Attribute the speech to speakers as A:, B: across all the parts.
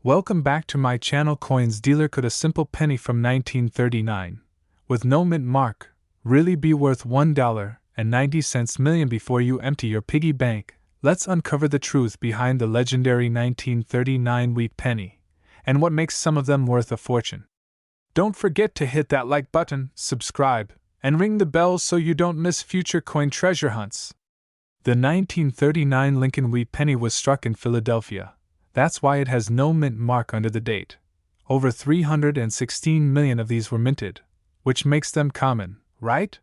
A: Welcome back to my channel. Coins dealer. Could a simple penny from 1939, with no mint mark, really be worth $1.90 million before you empty your piggy bank? Let's uncover the truth behind the legendary 1939 wheat penny, and what makes some of them worth a fortune. Don't forget to hit that like button, subscribe, and ring the bell so you don't miss future coin treasure hunts. The 1939 Lincoln wheat penny was struck in Philadelphia. That's why it has no mint mark under the date. Over 316 million of these were minted, which makes them common, right?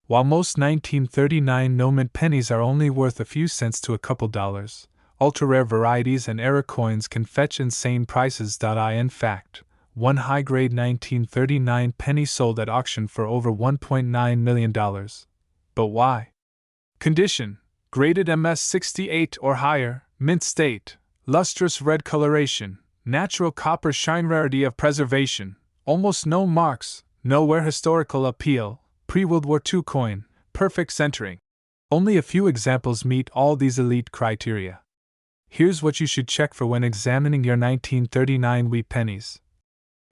A: While most 1939 no-mint pennies are only worth a few cents to a couple dollars, ultra-rare varieties and error coins can fetch insane prices. In fact, one high-grade 1939 penny sold at auction for over $1.9 million. But why? Condition: graded MS68 or higher, mint state, lustrous red coloration, natural copper shine, rarity of preservation, almost no marks, nowhere historical appeal, pre-World War II coin, perfect centering. Only a few examples meet all these elite criteria. Here's what you should check for when examining your 1939 wheat pennies.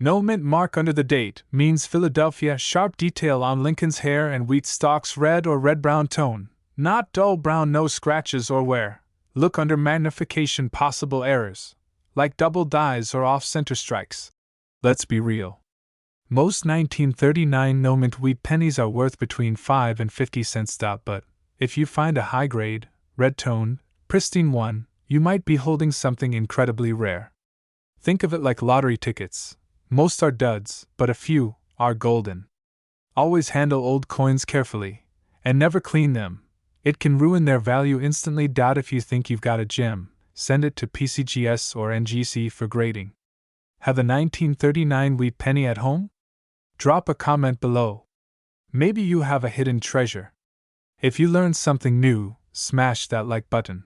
A: No mint mark under the date means Philadelphia. Sharp detail on Lincoln's hair and wheat stalks, red or red-brown tone, not dull brown, no scratches or wear. Look under magnification. Possible errors, like double dies or off-center strikes. Let's be real. Most 1939 no-mint wheat pennies are worth between 5 and 50 cents. But if you find a high-grade, red-toned, pristine one, you might be holding something incredibly rare. Think of it like lottery tickets. Most are duds, but a few are golden. Always handle old coins carefully, and never clean them. It can ruin their value instantly. If you think you've got a gem, send it to PCGS or NGC for grading. Have a 1939 wheat penny at home? Drop a comment below. Maybe you have a hidden treasure. If you learned something new, smash that like button.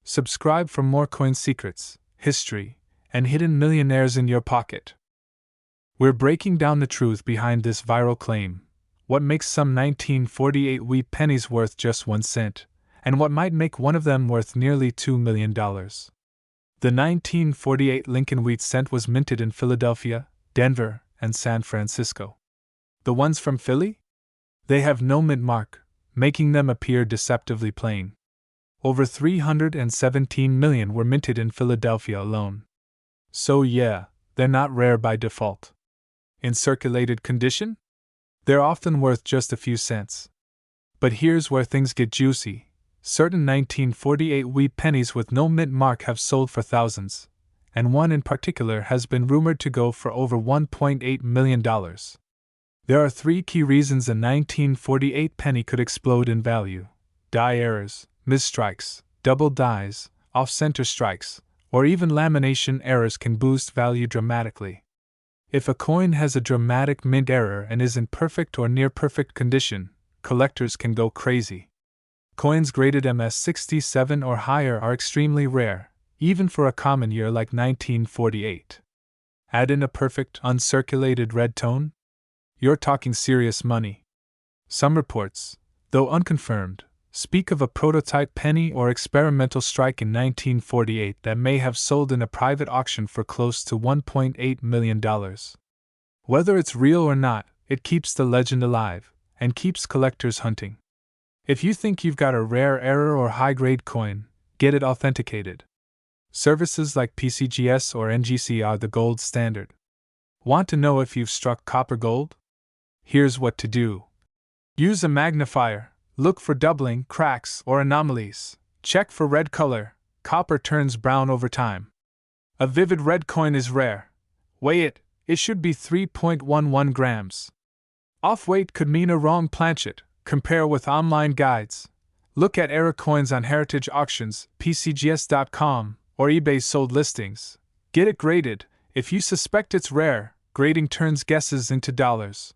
A: Subscribe for more coin secrets, history, and hidden millionaires in your pocket. We're breaking down the truth behind this viral claim. What makes some 1948 wheat pennies worth just 1 cent, and what might make one of them worth nearly $2 million. The 1948 Lincoln wheat cent was minted in Philadelphia, Denver, and San Francisco. The ones from Philly? They have no mint mark, making them appear deceptively plain. Over 317 million were minted in Philadelphia alone. So yeah, they're not rare by default. In circulated condition? They're often worth just a few cents. But here's where things get juicy. Certain 1948 wheat pennies with no mint mark have sold for thousands, and one in particular has been rumored to go for over $1.8 million. There are 3 key reasons a 1948 penny could explode in value: die errors, misstrikes, double dies, off-center strikes, or even lamination errors can boost value dramatically. If a coin has a dramatic mint error and is in perfect or near-perfect condition, collectors can go crazy. Coins graded MS67 or higher are extremely rare, even for a common year like 1948. Add in a perfect, uncirculated red tone? You're talking serious money. Some reports, though unconfirmed, speak of a prototype penny or experimental strike in 1948 that may have sold in a private auction for close to $1.8 million. Whether it's real or not, it keeps the legend alive, and keeps collectors hunting. If you think you've got a rare error or high-grade coin, get it authenticated. Services like PCGS or NGC are the gold standard. Want to know if you've struck copper gold? Here's what to do. Use a magnifier. Look for doubling, cracks, or anomalies. Check for red color. Copper turns brown over time. A vivid red coin is rare. Weigh it. It should be 3.11 grams. Off-weight could mean a wrong planchet. Compare with online guides. Look at error coins on heritage auctions, PCGS.com, or eBay sold listings. Get it graded. If you suspect it's rare, grading turns guesses into dollars.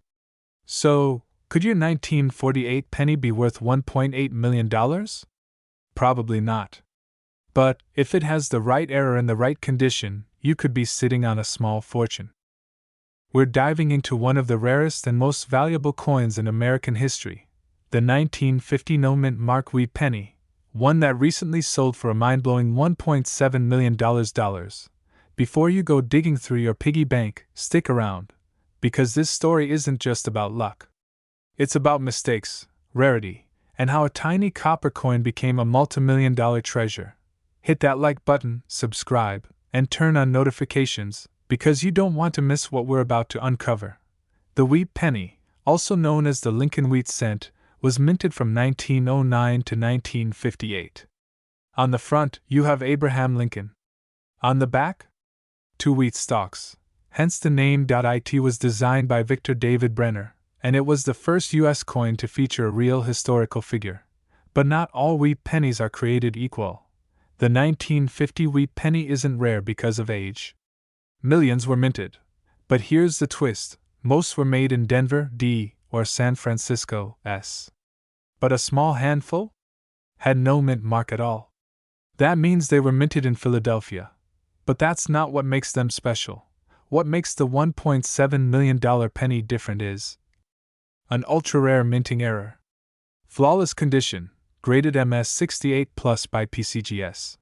A: So, could your 1948 penny be worth $1.8 million? Probably not. But, if it has the right error in the right condition, you could be sitting on a small fortune. We're diving into one of the rarest and most valuable coins in American history, the 1950 no-mint mark wheat penny, one that recently sold for a mind-blowing $1.7 million. before you go digging through your piggy bank, stick around, because this story isn't just about luck. It's about mistakes, rarity, and how a tiny copper coin became a multimillion-dollar treasure. Hit that like button, subscribe, and turn on notifications, because you don't want to miss what we're about to uncover. The wheat penny, also known as the Lincoln wheat cent, was minted from 1909 to 1958. On the front, you have Abraham Lincoln. On the back, 2 wheat stalks, hence the name. It was designed by Victor David Brenner, and it was the first U.S. coin to feature a real historical figure. But not all wheat pennies are created equal. The 1950 wheat penny isn't rare because of age. Millions were minted. But here's the twist: most were made in Denver, D, or San Francisco, S. But a small handful had no mint mark at all. That means they were minted in Philadelphia. But that's not what makes them special. What makes the $1.7 million penny different is an ultra-rare minting error. Flawless condition, graded MS68 plus by PCGS.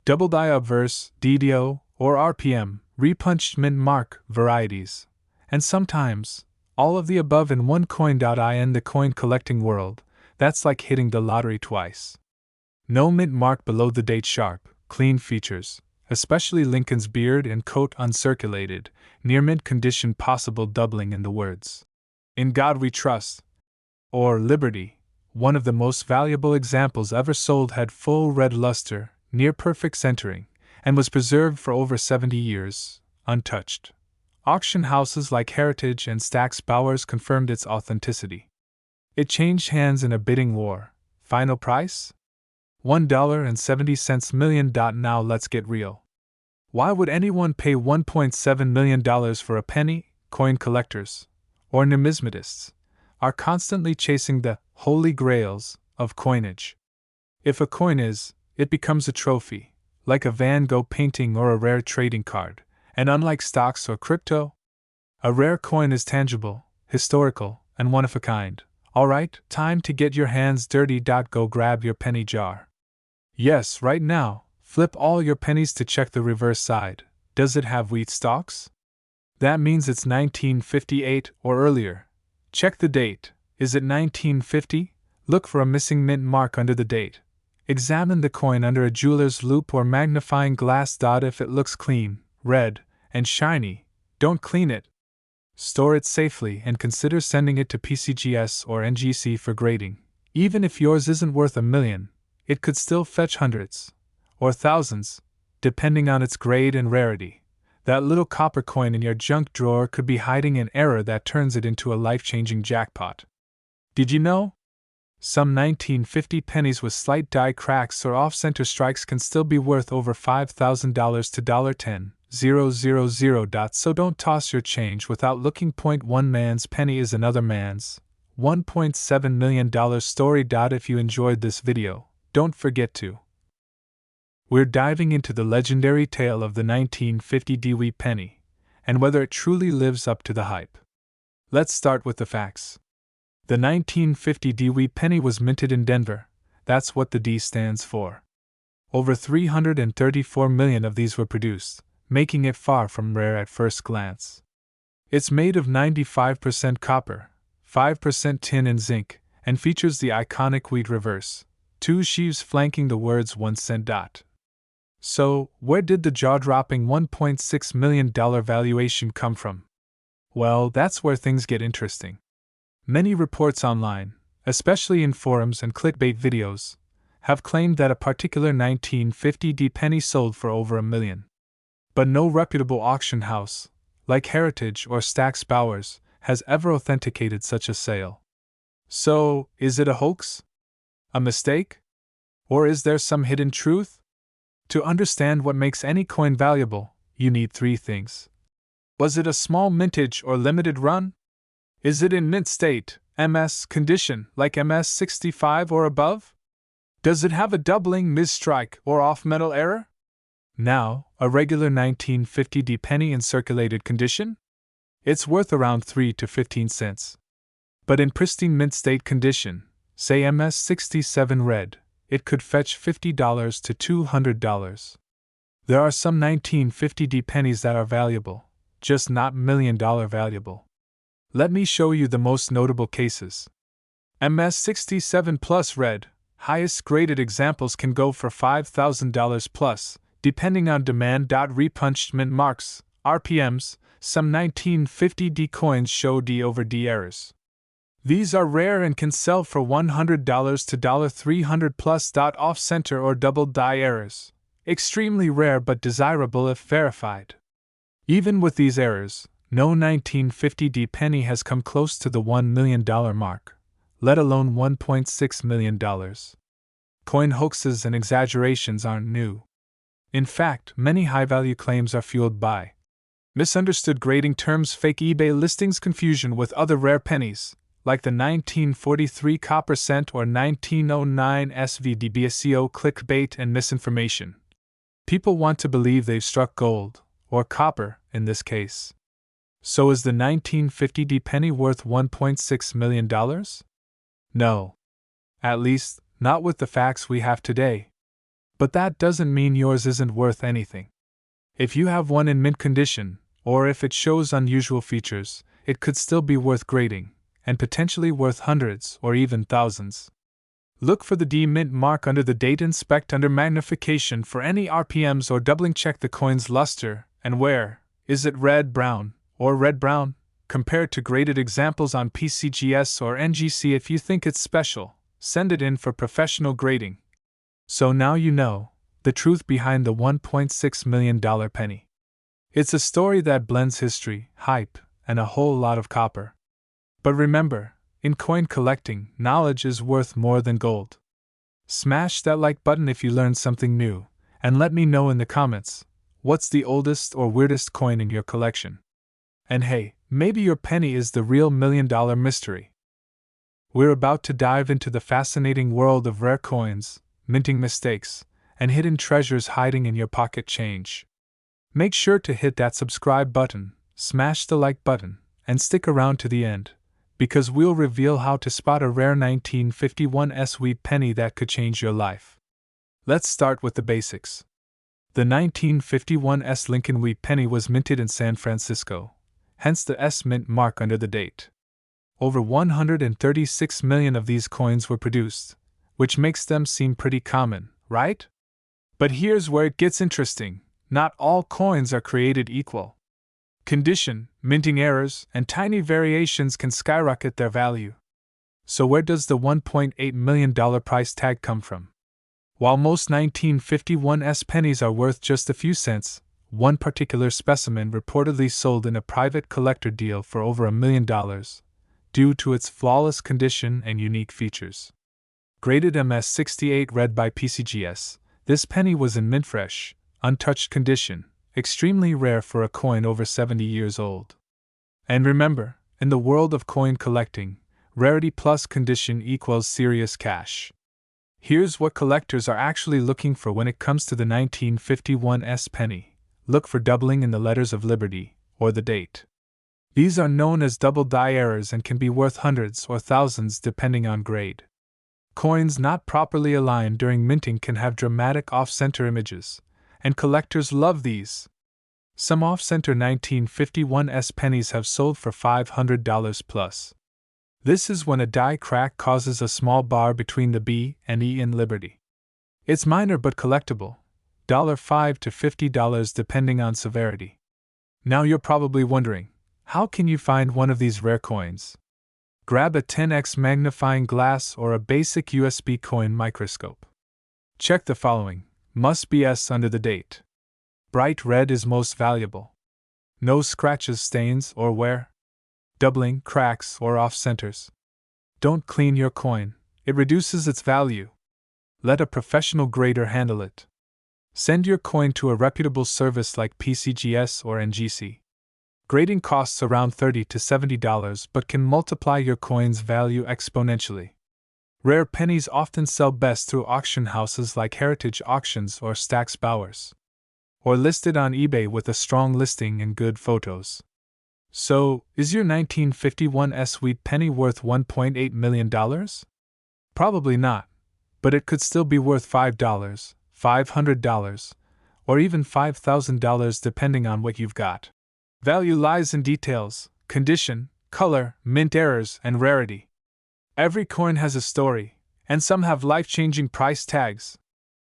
A: Double die obverse, DDO, or RPM, repunched mint mark, varieties. And sometimes, all of the above in one coin. In the coin collecting world, that's like hitting the lottery twice. No mint mark below the date. Sharp, clean features, especially Lincoln's beard and coat uncirculated, near mint condition. Possible doubling in the words "In God We Trust" or Liberty. One of the most valuable examples ever sold had full red luster, near perfect centering, and was preserved for over 70 years, untouched. Auction houses like Heritage and Stack's Bowers confirmed its authenticity. It changed hands in a bidding war. Final price? $1.70 million. Now let's get real. Why would anyone pay $1.7 million for a penny? Coin collectors, or numismatists, are constantly chasing the holy grails of coinage. If a coin is, it becomes a trophy, like a Van Gogh painting or a rare trading card, and unlike stocks or crypto, a rare coin is tangible, historical, and one of a kind. Alright, time to get your hands dirty. Go grab your penny jar. Yes, right now, flip all your pennies to check the reverse side. Does it have wheat stalks? That means it's 1958 or earlier. Check the date. Is it 1950? Look for a missing mint mark under the date. Examine the coin under a jeweler's loupe or magnifying glass. If it looks clean, red, and shiny, don't clean it. Store it safely and consider sending it to PCGS or NGC for grading. Even if yours isn't worth $1 million, it could still fetch hundreds or thousands, depending on its grade and rarity. That little copper coin in your junk drawer could be hiding an error that turns it into a life-changing jackpot. Did you know? Some 1950 pennies with slight die cracks or off-center strikes can still be worth over $5,000 to $10,000. So don't toss your change without looking. One man's penny is another man's $1.7 million story. If you enjoyed this video, don't forget to. We're diving into the legendary tale of the 1950 Dewey penny, and whether it truly lives up to the hype. Let's start with the facts. The 1950 Dewey penny was minted in Denver. That's what the D stands for. Over 334 million of these were produced, making it far from rare at first glance. It's made of 95% copper, 5% tin and zinc, and features the iconic wheat reverse, 2 sheaves flanking the words 1 cent. So, where did the jaw-dropping $1.6 million valuation come from? Well, that's where things get interesting. Many reports online, especially in forums and clickbait videos, have claimed that a particular 1950 D penny sold for over $1 million. But no reputable auction house, like Heritage or Stack's Bowers, has ever authenticated such a sale. So, is it a hoax? A mistake? Or is there some hidden truth? To understand what makes any coin valuable, you need 3 things. Was it a small mintage or limited run? Is it in mint state, MS condition, like MS65 or above? Does it have a doubling misstrike or off-metal error? Now, a regular 1950 D penny in circulated condition? It's worth around 3 to 15 cents. But in pristine mint state condition, say MS67 red, it could fetch $50 to $200. There are some 1950 pennies that are valuable, just not $1 million valuable. Let me show you the most notable cases. MS67 Plus Red, highest graded examples can go for $5,000 plus, depending on demand. Repunched mint marks, RPMs, some 1950 coins show D over D errors. These are rare and can sell for $100 to $300 plus. Off-center or double die errors, extremely rare but desirable if verified. Even with these errors, no 1950 penny has come close to the $1 million mark, let alone $1.6 million. Coin hoaxes and exaggerations aren't new. In fact, many high-value claims are fueled by misunderstood grading terms, fake eBay listings, confusion with other rare pennies, like the 1943 copper cent or 1909 SVD SEO, clickbait, and misinformation. People want to believe they've struck gold, or copper in this case. So is the 1950 penny worth $1.6 million? No. At least, not with the facts we have today. But that doesn't mean yours isn't worth anything. If you have one in mint condition, or if it shows unusual features, it could still be worth grading, and potentially worth hundreds or even thousands. Look for the D mint mark under the date, inspect under magnification for any RPMs or doubling, check the coin's luster and wear. Is it red-brown or red-brown? Compared to graded examples on PCGS or NGC. If you think it's special, send it in for professional grading. So now you know the truth behind the $1.6 million penny. It's a story that blends history, hype, and a whole lot of copper. But remember, in coin collecting, knowledge is worth more than gold. Smash that like button if you learned something new, and let me know in the comments, what's the oldest or weirdest coin in your collection? And hey, maybe your penny is the real $1 million mystery. We're about to dive into the fascinating world of rare coins, minting mistakes, and hidden treasures hiding in your pocket change. Make sure to hit that subscribe button, smash the like button, and stick around to the end, because we'll reveal how to spot a rare 1951 sweet penny that could change your life. Let's start with the basics. The 1951 Lincoln Wheat penny was minted in San Francisco, hence the S mint mark under the date. Over 136 million of these coins were produced, which makes them seem pretty common, right? But here's where it gets interesting. Not all coins are created equal. Condition, minting errors, and tiny variations can skyrocket their value. So where does the $1.8 million price tag come from? While most 1951 pennies are worth just a few cents, one particular specimen reportedly sold in a private collector deal for over $1 million, due to its flawless condition and unique features. Graded MS68 Red by PCGS, this penny was in mint fresh, untouched condition, extremely rare for a coin over 70 years old. And remember, in the world of coin collecting, rarity plus condition equals serious cash. Here's what collectors are actually looking for when it comes to the 1951 penny. Look for doubling in the letters of Liberty, or the date. These are known as double die errors and can be worth hundreds or thousands depending on grade. Coins not properly aligned during minting can have dramatic off-center images, and collectors love these. Some off-center 1951 pennies have sold for $500 plus. This is when a die crack causes a small bar between the B and E in Liberty. It's minor but collectible, $5 to $50 depending on severity. Now you're probably wondering, how can you find one of these rare coins? Grab a 10x magnifying glass or a basic USB coin microscope. Check the following. Must be S under the date. Bright red is most valuable. No scratches, stains, or wear. Doubling, cracks, or off-centers. Don't clean your coin, it reduces its value. Let a professional grader handle it. Send your coin to a reputable service like PCGS or NGC. Grading costs around $30 to $70 but can multiply your coin's value exponentially. Rare pennies often sell best through auction houses like Heritage Auctions or Stack's Bowers, or listed on eBay with a strong listing and good photos. So, is your 1951 sweet penny worth $1.8 million? Probably not, but it could still be worth $5, $500, or even $5,000 depending on what you've got. Value lies in details, condition, color, mint errors, and rarity. Every coin has a story, and some have life-changing price tags.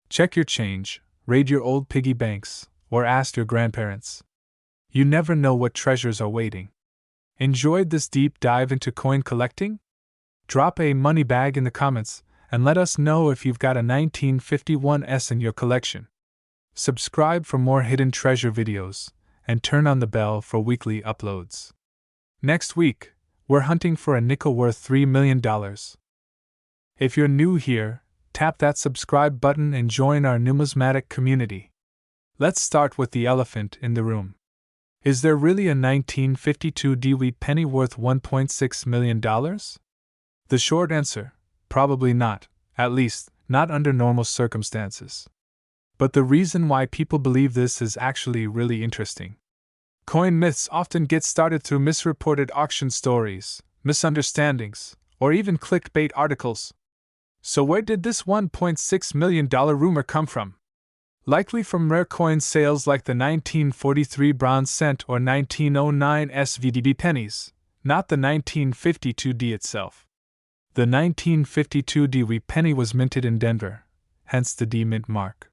A: Check your change, raid your old piggy banks, or ask your grandparents. You never know what treasures are waiting. Enjoyed this deep dive into coin collecting? Drop a money bag in the comments and let us know if you've got a 1951S in your collection. Subscribe for more hidden treasure videos and turn on the bell for weekly uploads. Next week, we're hunting for a nickel worth $3 million. If you're new here, tap that subscribe button and join our numismatic community. Let's start with the elephant in the room. Is there really a 1952 Dewey penny worth $1.6 million? The short answer, probably not, at least, not under normal circumstances. But the reason why people believe this is actually really interesting. Coin myths often get started through misreported auction stories, misunderstandings, or even clickbait articles. So where did this $1.6 million rumor come from? Likely from rare coin sales like the 1943 bronze cent or 1909 SVDB pennies, not the 1952 D itself. The 1952 Dewey penny was minted in Denver, hence the D mint mark.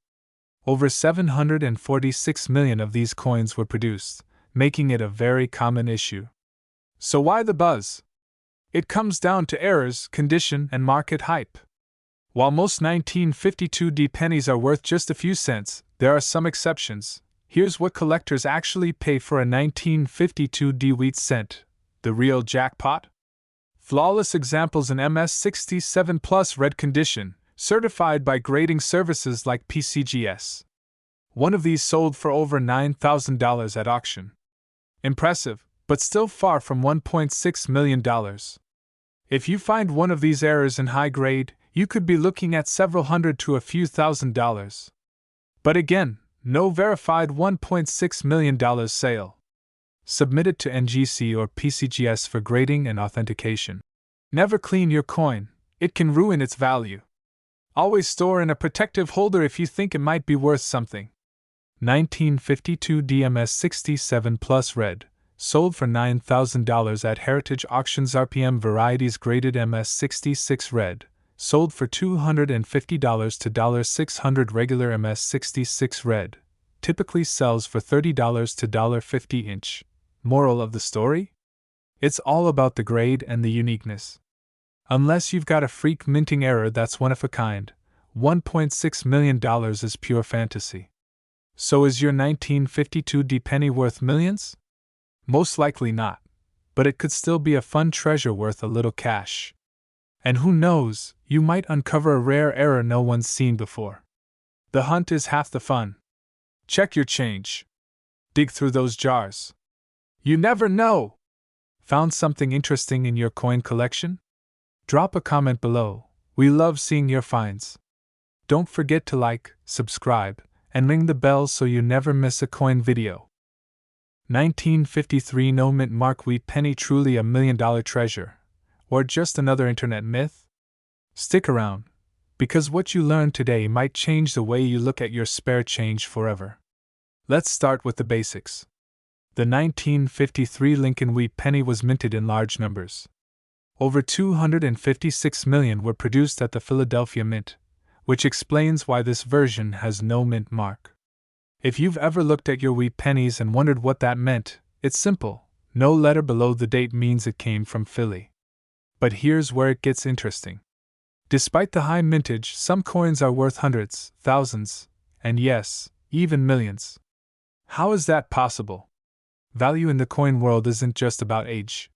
A: Over 746 million of these coins were produced, making it a very common issue. So why the buzz? It comes down to errors, condition, and market hype. While most 1952 D pennies are worth just a few cents, there are some exceptions. Here's what collectors actually pay for a 1952 D wheat cent, the real jackpot. Flawless examples in MS67 Plus red condition, certified by grading services like PCGS. One of these sold for over $9,000 at auction. Impressive, but still far from $1.6 million. If you find one of these errors in high grade, you could be looking at several hundred to a few $1,000s. But again, no verified $1.6 million sale. Submit it to NGC or PCGS for grading and authentication. Never clean your coin, it can ruin its value. Always store in a protective holder if you think it might be worth something. 1952 DMS 67 Plus Red, sold for $9,000 at Heritage Auctions. RPM Varieties Graded MS 66 Red, sold for $250 to $600. Regular MS 66 Red, typically sells for $30 to $50 inch. Moral of the story? It's all about the grade and the uniqueness. Unless you've got a freak minting error that's one of a kind, $1.6 million is pure fantasy. So is your 1952 D penny worth millions? Most likely not, but it could still be a fun treasure worth a little cash. And who knows, you might uncover a rare error no one's seen before. The hunt is half the fun. Check your change. Dig through those jars. You never know! Found something interesting in your coin collection? Drop a comment below. We love seeing your finds. Don't forget to like, subscribe, and ring the bell so you never miss a coin video. 1953 No mint mark wheat penny truly $1 million treasure? Or just another internet myth? Stick around, because what you learn today might change the way you look at your spare change forever. Let's start with the basics. The 1953 Lincoln wheat penny was minted in large numbers. Over 256 million were produced at the Philadelphia Mint, which explains why this version has no mint mark. If you've ever looked at your wheat pennies and wondered what that meant, it's simple. No letter below the date means it came from Philly. But here's where it gets interesting. Despite the high mintage, some coins are worth hundreds, thousands, and yes, even millions. How is that possible? Value in the coin world isn't just about age.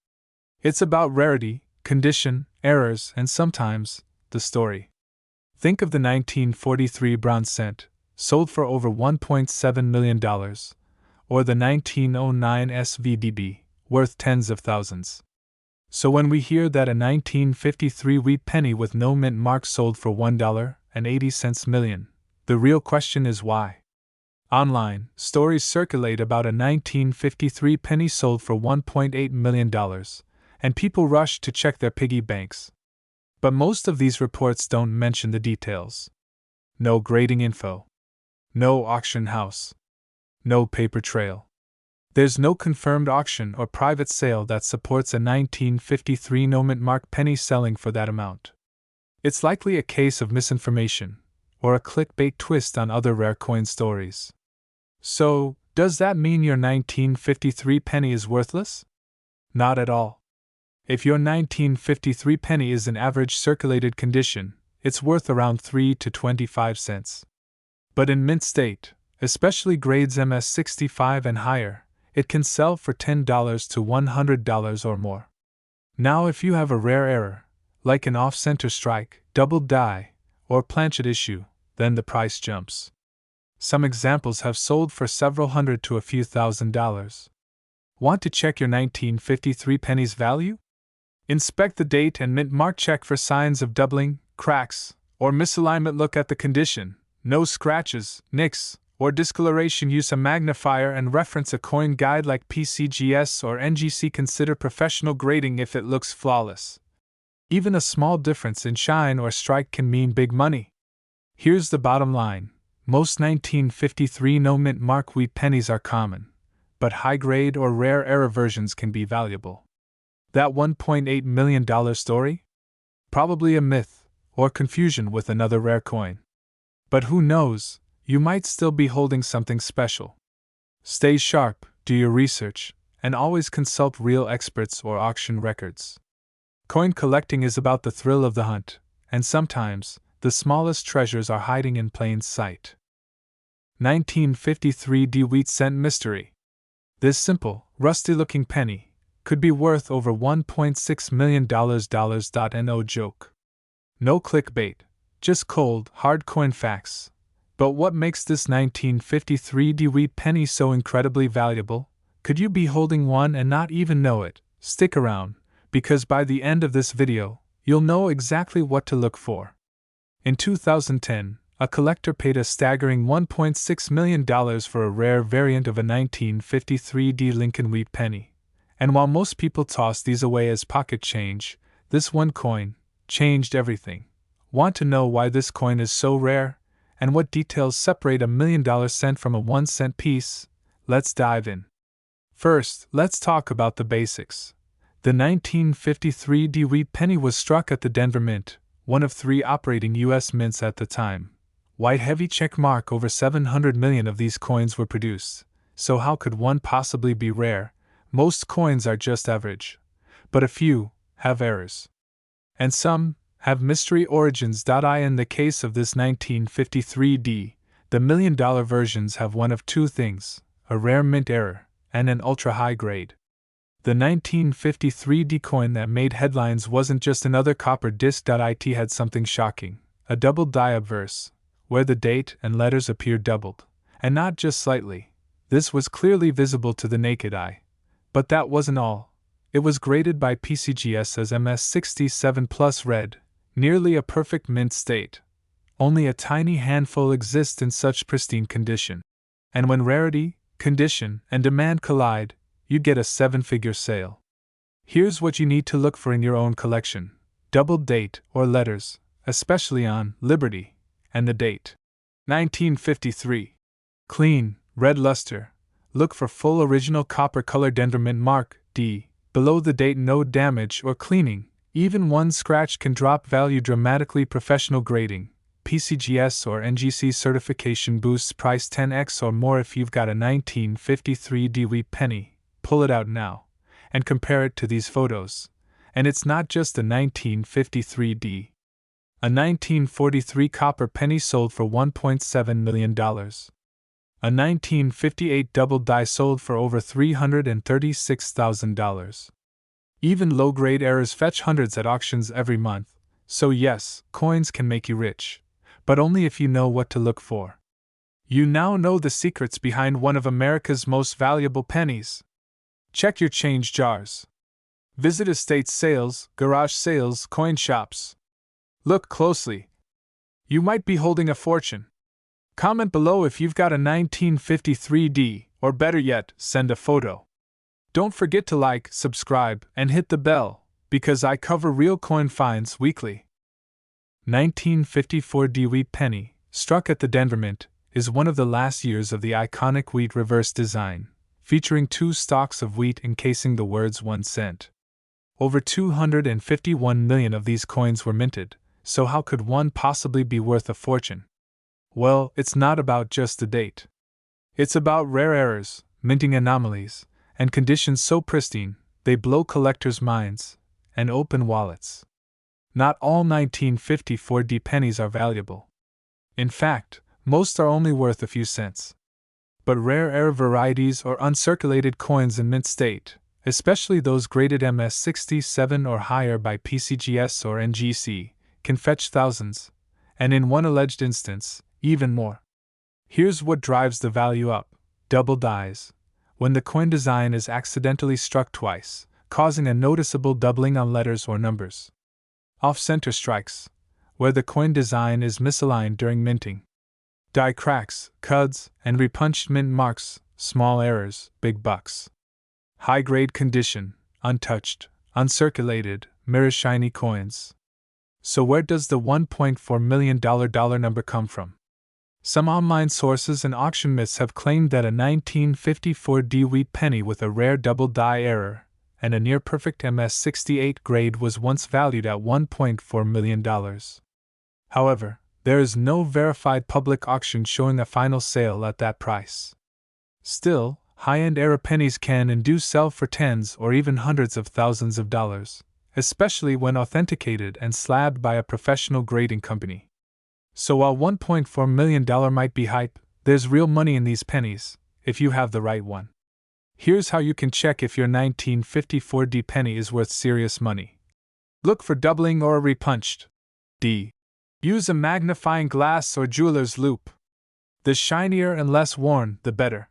A: It's about rarity, condition, errors, and sometimes, the story. Think of the 1943 bronze cent, sold for over $1.7 million, or the 1909 SVDB, worth tens of thousands. So when we hear that a 1953 wheat penny with no mint mark sold for $1.80 million, the real question is why. Online, stories circulate about a 1953 penny sold for $1.8 million, and people rush to check their piggy banks. But most of these reports don't mention the details. No grading info. No auction house. No paper trail. There's no confirmed auction or private sale that supports a 1953 no-mint mark penny selling for that amount. It's likely a case of misinformation, or a clickbait twist on other rare coin stories. So, does that mean your 1953 penny is worthless? Not at all. If your 1953 penny is in average circulated condition, it's worth around 3 to 25 cents. But in mint state, especially grades MS65 and higher, it can sell for $10 to $100 or more. Now, if you have a rare error, like an off-center strike, double die, or planchet issue, then the price jumps. Some examples have sold for several hundred to a few $1,000s. Want to check your 1953 penny's value? Inspect the date and mint mark, check for signs of doubling, cracks, or misalignment. Look at the condition, no scratches, nicks, or discoloration. Use a magnifier and reference a coin guide like PCGS or NGC. Consider professional grading if it looks flawless. Even a small difference in shine or strike can mean big money. Here's the bottom line. Most 1953 no-mint mark wheat pennies are common, but high-grade or rare error versions can be valuable. That $1.8 million story? Probably a myth, or confusion with another rare coin. But who knows, you might still be holding something special. Stay sharp, do your research, and always consult real experts or auction records. Coin collecting is about the thrill of the hunt, and sometimes, the smallest treasures are hiding in plain sight. 1953 wheat cent mystery. This simple, rusty-looking penny could be worth over $1.6 million. No joke. No clickbait, just cold, hard coin facts. But what makes this 1953 wheat penny so incredibly valuable? Could you be holding one and not even know it? Stick around, because by the end of this video, you'll know exactly what to look for. In 2010, a collector paid a staggering $1.6 million for a rare variant of a 1953 Lincoln wheat penny. And while most people toss these away as pocket change, this one coin changed everything. Want to know why this coin is so rare? And what details separate a $1 million cent from a 1 cent piece? Let's dive in. First, let's talk about the basics. The 1953 wheat penny was struck at the Denver Mint, one of 3 operating U.S. mints at the time. White heavy check mark, over 700 million of these coins were produced, so how could one possibly be rare? Most coins are just average, but a few have errors. And some have mystery origins. In the case of this 1953 the $1 million versions have one of 2 things, a rare mint error and an ultra-high grade. The 1953 coin that made headlines wasn't just another copper disc. It had something shocking, a double die obverse, where the date and letters appeared doubled, and not just slightly. This was clearly visible to the naked eye. But that wasn't all. It was graded by PCGS as MS67 plus red, nearly a perfect mint state. Only a tiny handful exist in such pristine condition. And when rarity, condition, and demand collide, you get a 7-figure sale. Here's what you need to look for in your own collection: doubled date or letters, especially on Liberty, and the date. 1953. Clean, red luster. Look for full original copper color Denver Mint mark, D. Below the date, no damage or cleaning. Even one scratch can drop value dramatically. Professional grading, PCGS or NGC certification boosts price 10x or more. If you've got a 1953 wheat penny, pull it out now and compare it to these photos. And it's not just a 1953 A 1943 copper penny sold for $1.7 million. A 1958 double die sold for over $336,000. Even low-grade errors fetch hundreds at auctions every month. So yes, coins can make you rich, but only if you know what to look for. You now know the secrets behind one of America's most valuable pennies. Check your change jars. Visit estate sales, garage sales, coin shops. Look closely. You might be holding a fortune. Comment below if you've got a 1953 or better yet, send a photo. Don't forget to like, subscribe, and hit the bell, because I cover real coin finds weekly. 1954 wheat penny, struck at the Denver Mint, is one of the last years of the iconic wheat reverse design, featuring 2 stalks of wheat encasing the words 1 cent. Over 251 million of these coins were minted, so how could one possibly be worth a fortune? Well, it's not about just the date. It's about rare errors, minting anomalies, and conditions so pristine, they blow collectors' minds and open wallets. Not all 1954D pennies are valuable. In fact, most are only worth a few cents. But rare error varieties or uncirculated coins in mint state, especially those graded MS67 or higher by PCGS or NGC, can fetch thousands, and in one alleged instance, even more. Here's what drives the value up: double dies. When the coin design is accidentally struck twice, causing a noticeable doubling on letters or numbers. Off-center strikes, where the coin design is misaligned during minting. Die cracks, cuds, and repunched mint marks, small errors, big bucks. High-grade condition, untouched, uncirculated, mirror-shiny coins. So where does the $1.4 million number come from? Some online sources and auction myths have claimed that a 1954D wheat penny with a rare double die error and a near-perfect MS68 grade was once valued at $1.4 million. However, there is no verified public auction showing a final sale at that price. Still, high-end error pennies can and do sell for tens or even hundreds of thousands of dollars, especially when authenticated and slabbed by a professional grading company. So while $1.4 million might be hype, there's real money in these pennies, if you have the right one. Here's how you can check if your 1954D penny is worth serious money. Look for doubling or a repunched D. Use a magnifying glass or jeweler's loupe. The shinier and less worn, the better.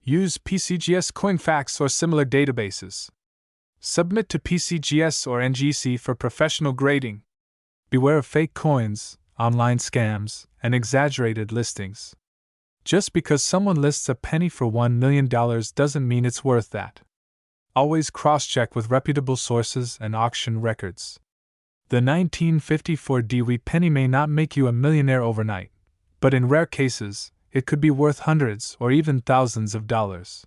A: Use PCGS CoinFacts or similar databases. Submit to PCGS or NGC for professional grading. Beware of fake coins, online scams, and exaggerated listings. Just because someone lists a penny for $1 million doesn't mean it's worth that. Always cross-check with reputable sources and auction records. The 1954D wheat penny may not make you a millionaire overnight, but in rare cases, it could be worth hundreds or even thousands of dollars.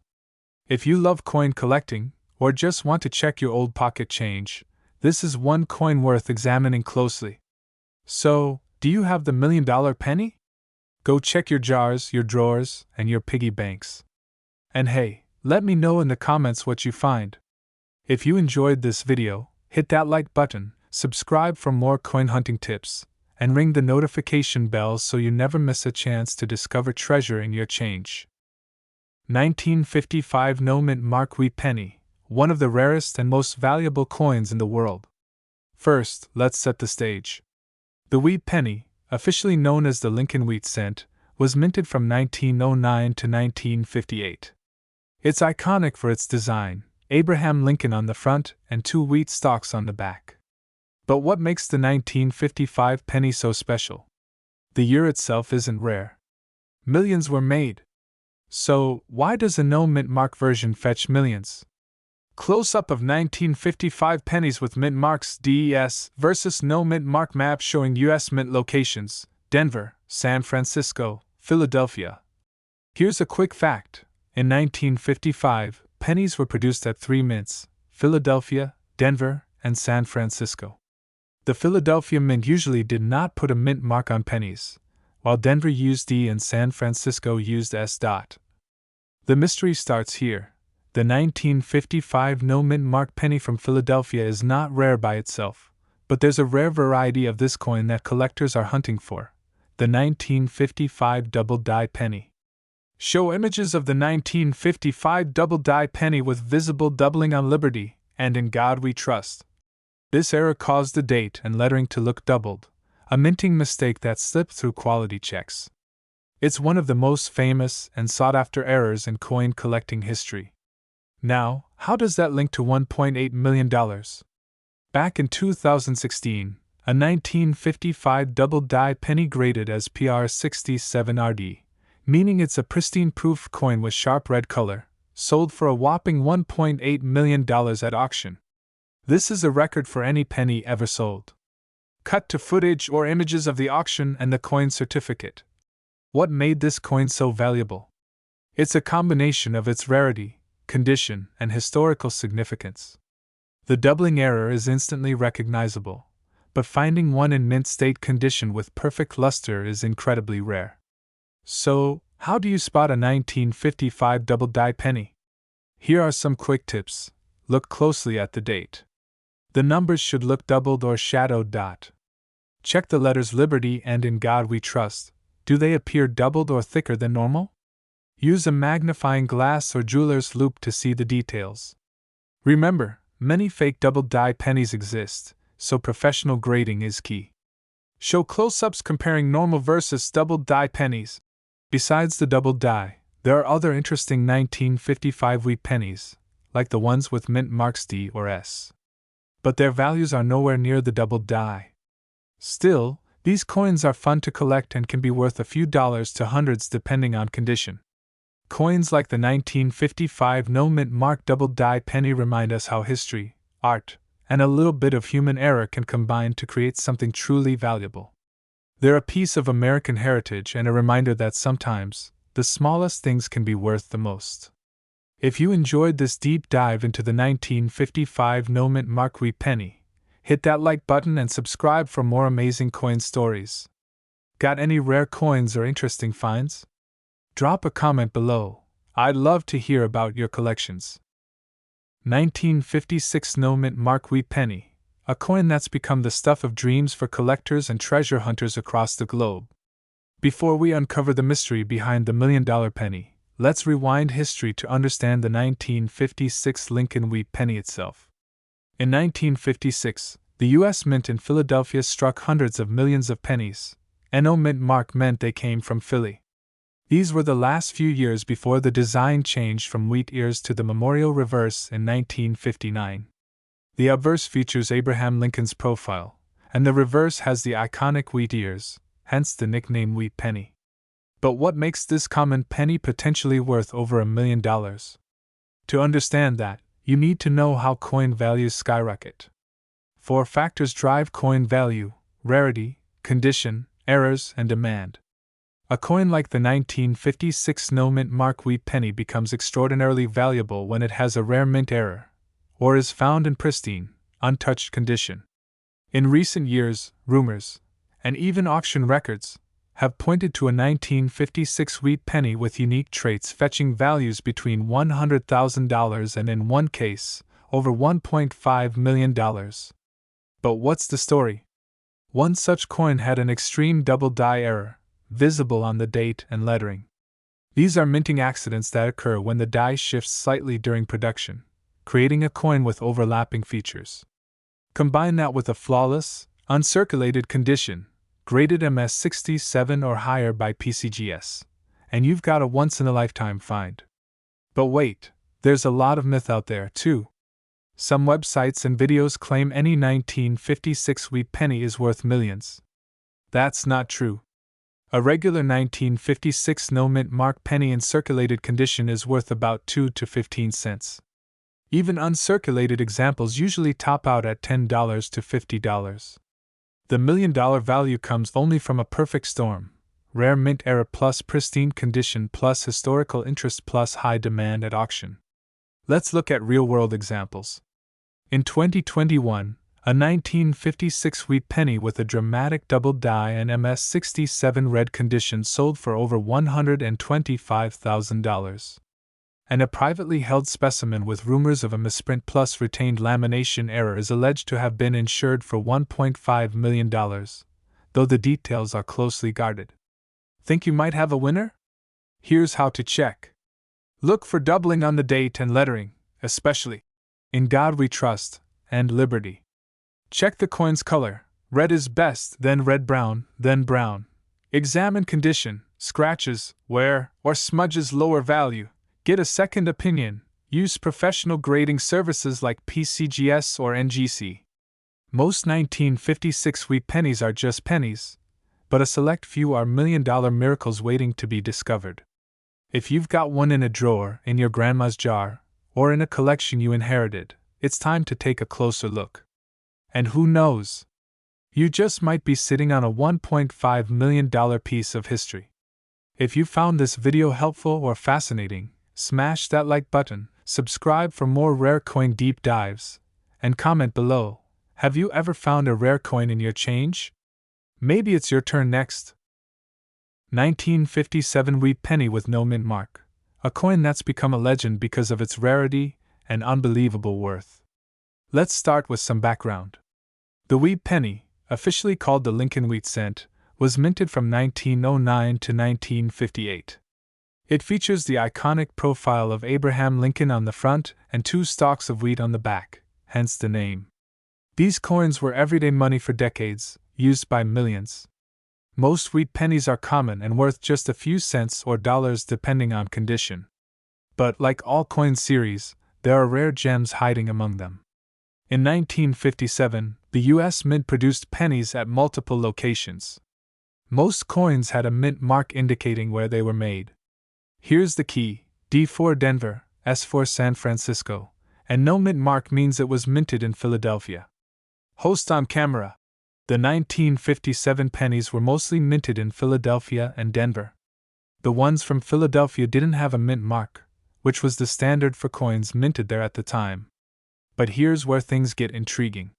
A: If you love coin collecting, or just want to check your old pocket change, this is one coin worth examining closely. So, do you have the $1 million penny? Go check your jars, your drawers, and your piggy banks. And hey, let me know in the comments what you find. If you enjoyed this video, hit that like button, subscribe for more coin hunting tips, and ring the notification bell so you never miss a chance to discover treasure in your change. 1955 No Mint Mark Wheat Penny, one of the rarest and most valuable coins in the world. First, let's set the stage. The wheat penny, officially known as the Lincoln Wheat Cent, was minted from 1909 to 1958. It's iconic for its design, Abraham Lincoln on the front and 2 wheat stalks on the back. But what makes the 1955 penny so special? The year itself isn't rare. Millions were made. So, why does a no-mint mark version fetch millions? Close-up of 1955 pennies with mint marks DES versus no mint mark map showing U.S. mint locations: Denver, San Francisco, Philadelphia. Here's a quick fact. In 1955, pennies were produced at 3 mints: Philadelphia, Denver, and San Francisco. The Philadelphia Mint usually did not put a mint mark on pennies, while Denver used D and San Francisco used S. The mystery starts here. The 1955 no mint mark penny from Philadelphia is not rare by itself, but there's a rare variety of this coin that collectors are hunting for: the 1955 double die penny. Show images of the 1955 double die penny with visible doubling on Liberty, and In God We Trust. This error caused the date and lettering to look doubled, a minting mistake that slipped through quality checks. It's one of the most famous and sought-after errors in coin collecting history. Now, how does that link to $1.8 million? Back in 2016, a 1955 double die penny graded as PR67RD, meaning it's a pristine proof coin with sharp red color, sold for a whopping $1.8 million at auction. This is a record for any penny ever sold. Cut to footage or images of the auction and the coin certificate. What made this coin so valuable? It's a combination of its rarity, condition, and historical significance. The doubling error is instantly recognizable, but finding one in mint state condition with perfect luster is incredibly rare. So, how do you spot a 1955 double-die penny? Here are some quick tips. Look closely at the date. The numbers should look doubled or shadowed. Check the letters Liberty and In God We Trust. Do they appear doubled or thicker than normal? Use a magnifying glass or jeweler's loupe to see the details. Remember, many fake double-die pennies exist, so professional grading is key. Show close-ups comparing normal versus double-die pennies. Besides the double-die, there are other interesting 1955 wheat pennies, like the ones with mint marks D or S. But their values are nowhere near the double-die. Still, these coins are fun to collect and can be worth a few dollars to hundreds depending on condition. Coins like the 1955 no-mint mark double-die penny remind us how history, art, and a little bit of human error can combine to create something truly valuable. They're a piece of American heritage and a reminder that sometimes, the smallest things can be worth the most. If you enjoyed this deep dive into the 1955 no-mint mark wheat penny, hit that like button and subscribe for more amazing coin stories. Got any rare coins or interesting finds? Drop a comment below. I'd love to hear about your collections. 1956 no-mint mark wheat penny, a coin that's become the stuff of dreams for collectors and treasure hunters across the globe. Before we uncover the mystery behind the $1 million penny, let's rewind history to understand the 1956 Lincoln wheat penny itself. In 1956, the U.S. Mint in Philadelphia struck hundreds of millions of pennies. No mint mark meant they came from Philly. These were the last few years before the design changed from wheat ears to the memorial reverse in 1959. The obverse features Abraham Lincoln's profile, and the reverse has the iconic wheat ears, hence the nickname wheat penny. But what makes this common penny potentially worth over $1 million? To understand that, you need to know how coin values skyrocket. 4 factors drive coin value: rarity, condition, errors, and demand. A coin like the 1956 no-mint mark wheat penny becomes extraordinarily valuable when it has a rare mint error, or is found in pristine, untouched condition. In recent years, rumors, and even auction records, have pointed to a 1956 wheat penny with unique traits fetching values between $100,000 and, in one case, over $1.5 million. But what's the story? One such coin had an extreme double-die error, visible on the date and lettering. These are minting accidents that occur when the die shifts slightly during production, creating a coin with overlapping features. Combine that with a flawless, uncirculated condition, graded MS67 or higher by PCGS, and you've got a once-in-a-lifetime find. But wait, there's a lot of myth out there, too. Some websites and videos claim any 1956 wheat penny is worth millions. That's not true. A regular 1956 no-mint mark penny in circulated condition is worth about 2 to 15 cents. Even uncirculated examples usually top out at $10 to $50. The $1 million value comes only from a perfect storm: rare mint error plus pristine condition plus historical interest plus high demand at auction. Let's look at real-world examples. In 2021, a 1956 wheat penny with a dramatic double die and MS67 red condition sold for over $125,000. And a privately held specimen with rumors of a misprint plus retained lamination error is alleged to have been insured for $1.5 million, though the details are closely guarded. Think you might have a winner? Here's how to check. Look for doubling on the date and lettering, especially In God We Trust and Liberty. Check the coin's color. Red is best, then red-brown, then brown. Examine condition: scratches, wear, or smudges lower value. Get a second opinion. Use professional grading services like PCGS or NGC. Most 1956 wheat pennies are just pennies, but a select few are $1 million miracles waiting to be discovered. If you've got one in a drawer, in your grandma's jar, or in a collection you inherited, it's time to take a closer look. And who knows? You just might be sitting on a $1.5 million piece of history. If you found this video helpful or fascinating, smash that like button, subscribe for more rare coin deep dives, and comment below. Have you ever found a rare coin in your change? Maybe it's your turn next. 1957 wheat penny with no mint mark. A coin that's become a legend because of its rarity and unbelievable worth. Let's start with some background. The wheat penny, officially called the Lincoln wheat cent, was minted from 1909 to 1958. It features the iconic profile of Abraham Lincoln on the front and 2 stalks of wheat on the back, hence the name. These coins were everyday money for decades, used by millions. Most wheat pennies are common and worth just a few cents or dollars depending on condition. But, like all coin series, there are rare gems hiding among them. In 1957, the U.S. Mint produced pennies at multiple locations. Most coins had a mint mark indicating where they were made. Here's the key: D for Denver, S for San Francisco, and no mint mark means it was minted in Philadelphia. Host on camera. The 1957 pennies were mostly minted in Philadelphia and Denver. The ones from Philadelphia didn't have a mint mark, which was the standard for coins minted there at the time. But here's where things get intriguing.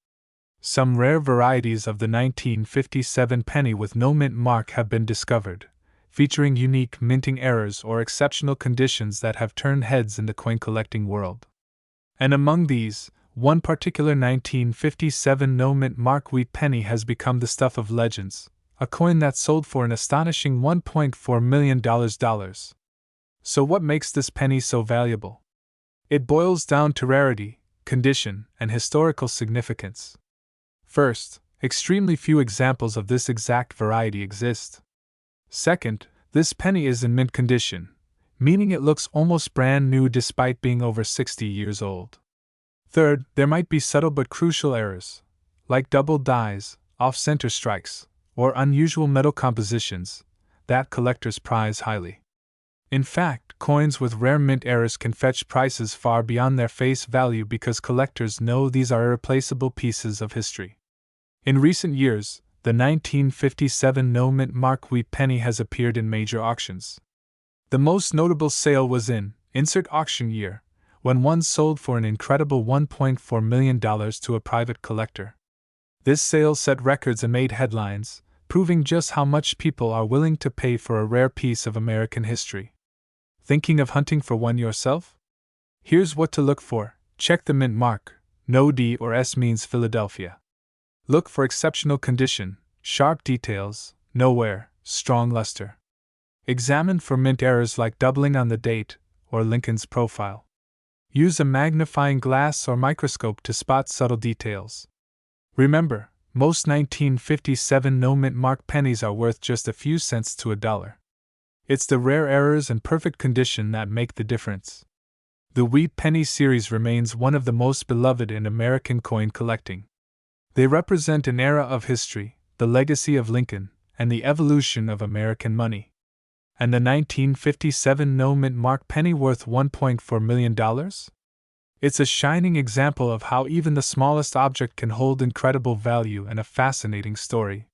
A: Some rare varieties of the 1957 penny with no mint mark have been discovered, featuring unique minting errors or exceptional conditions that have turned heads in the coin collecting world. And among these, one particular 1957 no mint mark wheat penny has become the stuff of legends, a coin that sold for an astonishing $1.4 million. So what makes this penny so valuable? It boils down to rarity, condition, and historical significance. First, extremely few examples of this exact variety exist. Second, this penny is in mint condition, meaning it looks almost brand new despite being over 60 years old. Third, there might be subtle but crucial errors, like double dies, off-center strikes, or unusual metal compositions, that collectors prize highly. In fact, coins with rare mint errors can fetch prices far beyond their face value because collectors know these are irreplaceable pieces of history. In recent years, the 1957 no mint mark wheat penny has appeared in major auctions. The most notable sale was in insert auction year, when one sold for an incredible $1.4 million to a private collector. This sale set records and made headlines, proving just how much people are willing to pay for a rare piece of American history. Thinking of hunting for one yourself? Here's what to look for. Check the mint mark. No D or S means Philadelphia. Look for exceptional condition, sharp details, no wear, strong luster. Examine for mint errors like doubling on the date or Lincoln's profile. Use a magnifying glass or microscope to spot subtle details. Remember, most 1957 no mint mark pennies are worth just a few cents to a dollar. It's the rare errors and perfect condition that make the difference. The wheat penny series remains one of the most beloved in American coin collecting. They represent an era of history, the legacy of Lincoln, and the evolution of American money. And the 1957 no mint mark penny worth $1.4 million? It's a shining example of how even the smallest object can hold incredible value and a fascinating story.